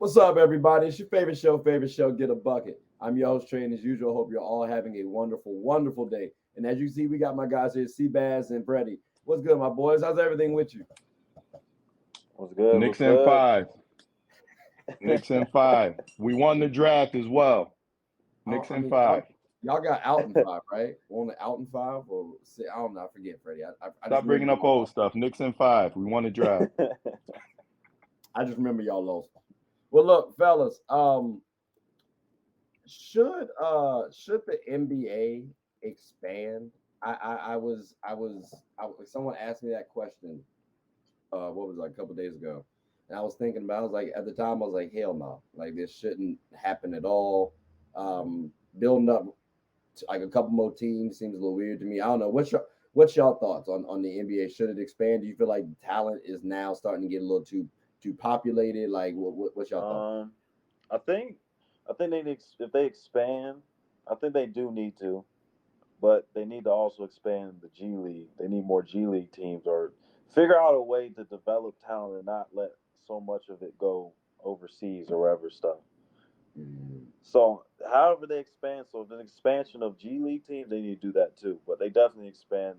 What's up, everybody? It's your favorite show, Get a Bucket. I'm your host, Trey, and as usual, hope you're all having a wonderful, wonderful day. And as you see, we got my guys here, Seabass and Freddie. What's good, my boys? How's everything with you? What's good? Knicks What's in good? five. Knicks in five. We won the draft as well. I, Knicks I in mean, five. y'all got out in five, right? On the out in five, or I don't know. I forget, Freddie. I just Stop bringing remember up old stuff. Knicks in five. We won the draft. I just remember y'all lost. Well, look, fellas. Should the NBA expand? Someone asked me that question. What was it, like a couple days ago, and I was thinking about. I was like, at the time, I was like, hell no, like this shouldn't happen at all. Building up to, like a couple more teams seems a little weird to me. I don't know. What's y'all thoughts on the NBA? Should it expand? Do you feel like talent is now starting to get a little too populated? Like, what's y'all thoughts? I think if they expand, I think they do need to, but they need to also expand the G League. They need more G League teams, or figure out a way to develop talent and not let so much of it go overseas or wherever stuff. Mm, So, however they expand, so the expansion of G League teams, they need to do that too. But they definitely expand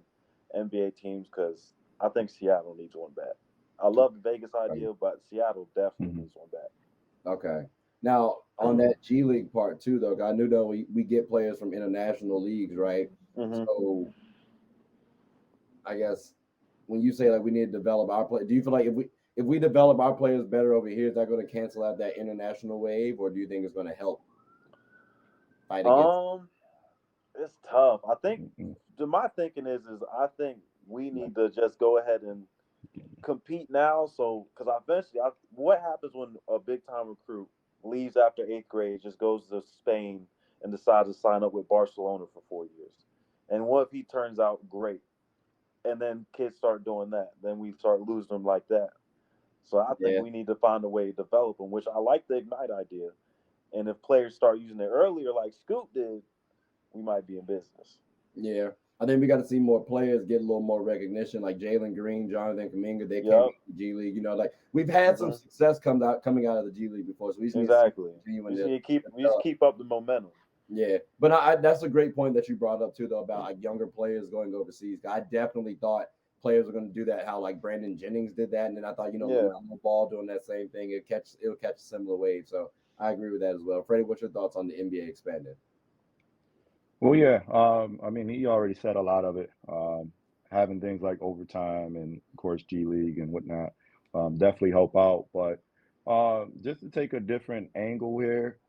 NBA teams because I think Seattle needs one back. I love the Vegas idea, but Seattle definitely Mhm. needs one back. okay. Now on that G League part too, though, I knew that we get players from international leagues, right? Hmm. So I guess when you say like we need to develop our play, do you feel like if we develop our players better over here, is that going to cancel out that international wave, or do you think it's going to help fight against? Um, it's tough. I think Mhm. my thinking is I think we need to just go ahead and compete now. So, because eventually, what happens when a big time recruit leaves after eighth grade, just goes to Spain and decides to sign up with Barcelona for 4 years? And what if he turns out great? And then kids start doing that. Then we start losing them like that. So I think Yeah, we need to find a way to develop them, which I like the Ignite idea. And if players start using it earlier, like Scoop did, we might be in business. yeah. I think we got to see more players get a little more recognition, like Jalen Green, Jonathan Kaminga. They came out Yep. of the G League. Like we've had some Hmm. success coming out of the G League before, so we just need to see Exactly. continuing We to should keep we just develop. keep up the momentum. Yeah, but that's a great point that you brought up too, though, about like younger players going overseas. I definitely thought players were going to do that, how like Brandon Jennings did that, and then I thought Yeah. Lamelo Ball doing that same thing. It'll catch a similar wave. So I agree with that as well. Freddie, what's your thoughts on the NBA expanding? Well, yeah. I mean, he already said a lot of it. Having things like overtime and, of course, G League and whatnot definitely help out. But just to take a different angle here,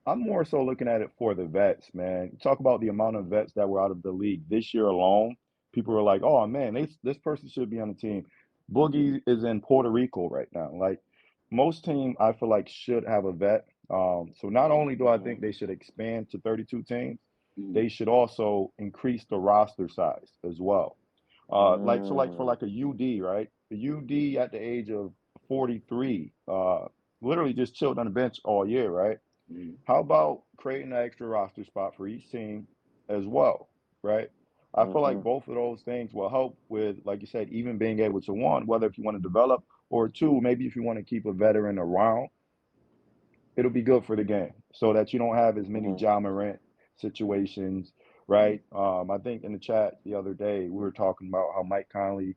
I'm more so looking at it for the vets, man. Talk about the amount of vets that were out of the league this year alone. People were like, "Oh man, this person should be on the team." Boogie is in Puerto Rico right now. Like most team, I feel like should have a vet. So not only do I Hmm. think they should expand to 32 teams, Mhm. they should also increase the roster size as well. Like for Mm. like a UD, right? The UD at the age of 43, literally just chilled on the bench all year, right? Mhm. How about creating an extra roster spot for each team as well, right? I feel like Hmm. both of those things will help with, like you said, even being able to one, whether if you want to develop, or two, maybe if you want to keep a veteran around, it'll be good for the game so that you don't have as many Hmm. Ja Morant situations, right? I think in the chat the other day we were talking about how Mike Conley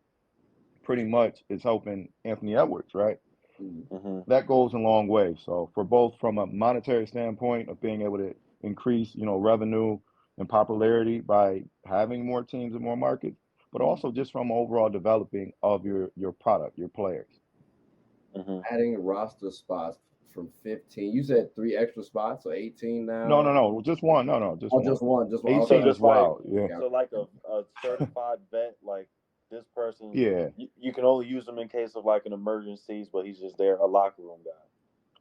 pretty much is helping Anthony Edwards, right? Mhm. Hmm. That goes a long way. So for both from a monetary standpoint of being able to increase, revenue and popularity by having more teams and more markets, but Mhm. also just from overall developing of your product, your players. Hmm. Adding roster spots from 15. You said three extra spots, so 18 No, now. no, no, just one. No, no, just Oh, one. just one. Just one. Okay. So 18 is just like wild. Yeah. Okay. a certified vet, like this person, Yeah. you can only use him in case of like an emergencies, but he's just there, a locker room guy.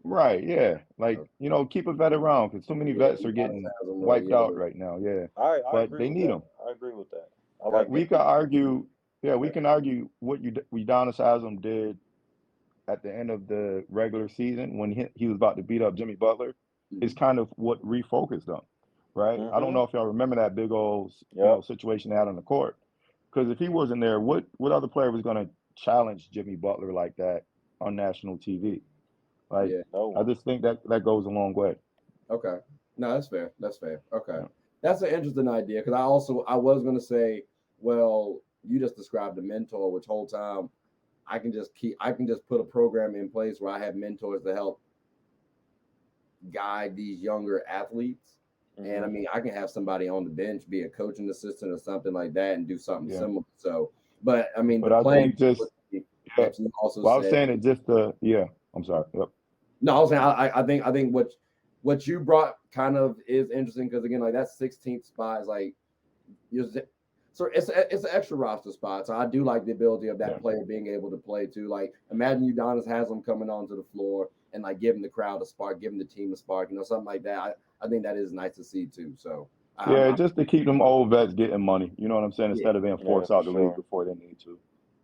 Right. Yeah. Okay. Like, keep a vet around because too many Yeah, vets are Udonis getting has them. wiped out Yeah. right now. Yeah. I But agree they with need that. them. I agree with that. I Okay. like We that. could argue, yeah, we can argue what Udonis Haslam did at the end of the regular season when he was about to beat up Jimmy Butler is Mhm. kind of what refocused them, right? I don't Hmm. know if y'all remember that big old, Yep. situation they had on the court. Because if he wasn't there, what other player was going to challenge Jimmy Butler like that on national TV? Like, Yeah. No I one. just think that goes a long way. Okay. No, that's fair. That's fair. Okay. Yeah. That's an interesting idea because I was gonna say, well, you just described a mentor, which whole time I can just put a program in place where I have mentors to help guide these younger athletes. And I Mhm. mean, I can have somebody on the bench be a coaching assistant or something like that and do something Yeah. similar. So, but I mean, the But I plan think just, would be yeah. that you also Well, I was said, saying it just yeah. I'm sorry. Yep. no, I was saying I think what you brought kind of is interesting because again, like that 16th spot is like you so it's an extra roster spot. So I do like the ability of that Yeah. player being able to play too. Like imagine Udonis Haslam coming onto the floor and like giving the crowd a spark, giving the team a spark, something like that. I think that is nice to see too. So Yeah, I'm just to keep them old vets getting money. You know what I'm saying? yeah, Instead of being Yeah, forced for out the league sure. before they need to.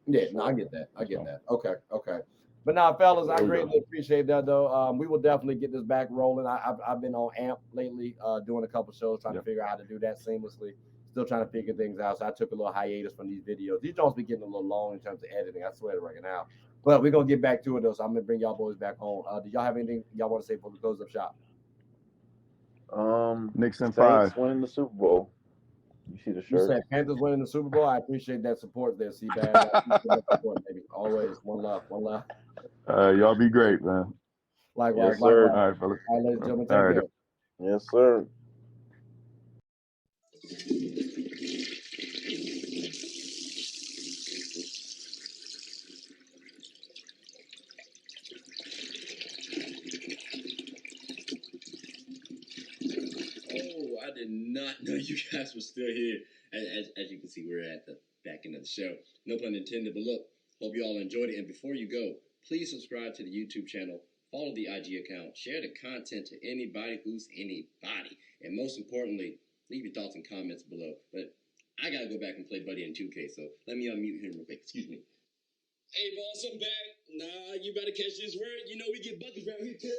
For yeah, no, I sure. get that. I get So that. Okay, okay. But now, fellas, I there we go. greatly appreciate that though. We will definitely get this back rolling. I've been on AMP lately, doing a couple shows, trying to Yep. figure out how to do that seamlessly. Still trying to figure things out. So I took a little hiatus from these videos. These don't be getting a little long in terms of editing. I swear to right now. But we're gonna get back to it though. So I'm gonna bring y'all boys back on. Do y'all have anything y'all want to say before we close up shop? Knicks in 5. Saints winning the Super Bowl. You see the You shirt? said Panthers winning the Super Bowl. I appreciate that support there, Seabass. I appreciate that support, baby. Always one love, one love. Y'all be great, man. Likewise, Yes, likewise. sir. All right, fellas. All right, ladies and gentlemen, All take right. care. Yes, sir. Oh, I did not know you guys were still here. As you can see, we're at the back end of the show. No pun intended, but look, hope you all enjoyed it. And before you go, please subscribe to the YouTube channel, follow the IG account, share the content to anybody who's anybody. And most importantly, leave your thoughts and comments below. But I got to go back and play Buddy in 2K, so let me unmute him real quick. Excuse me. Hey, boss, I'm back. Nah, you better catch this word. You know we get buckets around here, too.